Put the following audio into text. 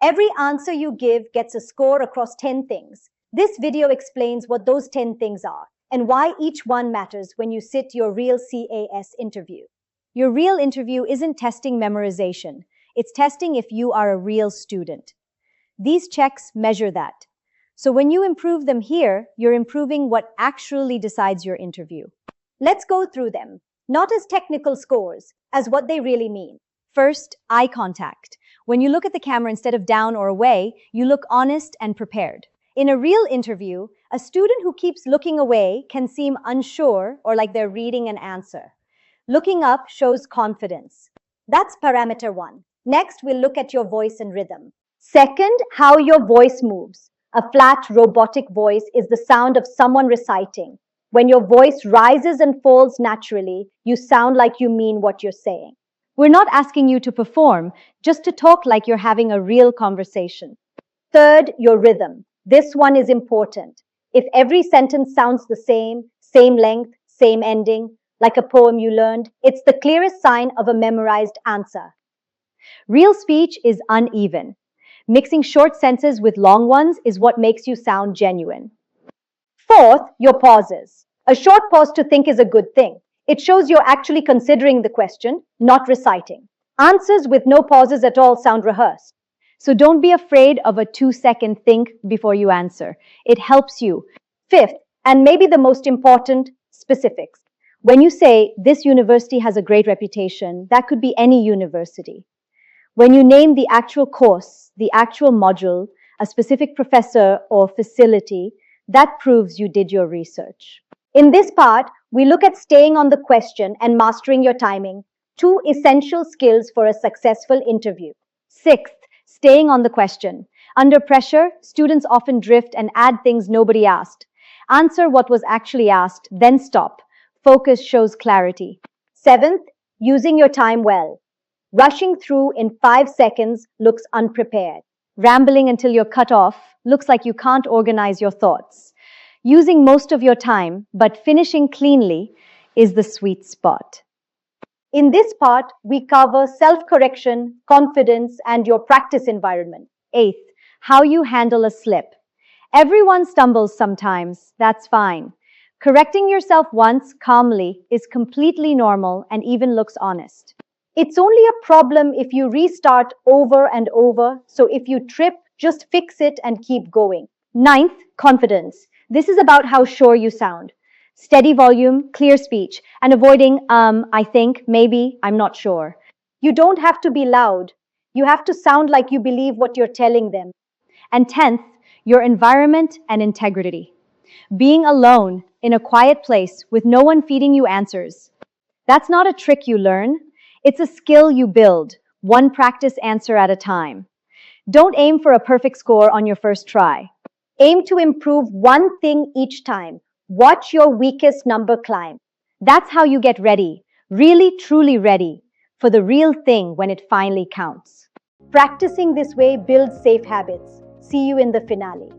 Every answer you give gets a score across 10 things. This video explains what those 10 things are and why each one matters when you sit your real CAS interview. Your real interview isn't testing memorization. It's testing if you are a real student. These checks measure that. So when you improve them here, you're improving what actually decides your interview. Let's go through them, not as technical scores, as what they really mean. First, eye contact. When you look at the camera instead of down or away, you look honest and prepared. In a real interview, a student who keeps looking away can seem unsure or like they're reading an answer. Looking up shows confidence. That's parameter 1. Next, we'll look at your voice and rhythm. Second, how your voice moves. A flat, robotic voice is the sound of someone reciting. When your voice rises and falls naturally, you sound like you mean what you're saying. We're not asking you to perform, just to talk like you're having a real conversation. Third, your rhythm. This one is important. If every sentence sounds the same length, same ending, like a poem you learned, it's the clearest sign of a memorized answer. Real speech is uneven. Mixing short sentences with long ones is what makes you sound genuine. Fourth, your pauses. A short pause to think is a good thing. It shows you're actually considering the question, not reciting. Answers with no pauses at all sound rehearsed. So don't be afraid of a 2-second think before you answer. It helps you. Fifth, and maybe the most important, specifics. When you say, this university has a great reputation, that could be any university. When you name the actual course, the actual module, a specific professor or facility, that proves you did your research. In this part, we look at staying on the question and mastering your timing, 2 essential skills for a successful interview. Sixth, staying on the question. Under pressure, students often drift and add things nobody asked. Answer what was actually asked, then stop. Focus shows clarity. Seventh, using your time well. Rushing through in 5 seconds looks unprepared. Rambling until you're cut off looks like you can't organize your thoughts. Using most of your time, but finishing cleanly, is the sweet spot. In this part, we cover self-correction, confidence, and your practice environment. Eighth, how you handle a slip. Everyone stumbles sometimes, that's fine. Correcting yourself once calmly is completely normal and even looks honest. It's only a problem if you restart over and over, so if you trip, just fix it and keep going. Ninth, confidence. This is about how sure you sound. Steady volume, clear speech, and avoiding, I think, maybe, I'm not sure. You don't have to be loud. You have to sound like you believe what you're telling them. And 10th, your environment and integrity. Being alone in a quiet place with no one feeding you answers. That's not a trick you learn. It's a skill you build, one practice answer at a time. Don't aim for a perfect score on your first try. Aim to improve one thing each time. Watch your weakest number climb. That's how you get ready, really, truly ready, for the real thing when it finally counts. Practicing this way builds safe habits. See you in the finale.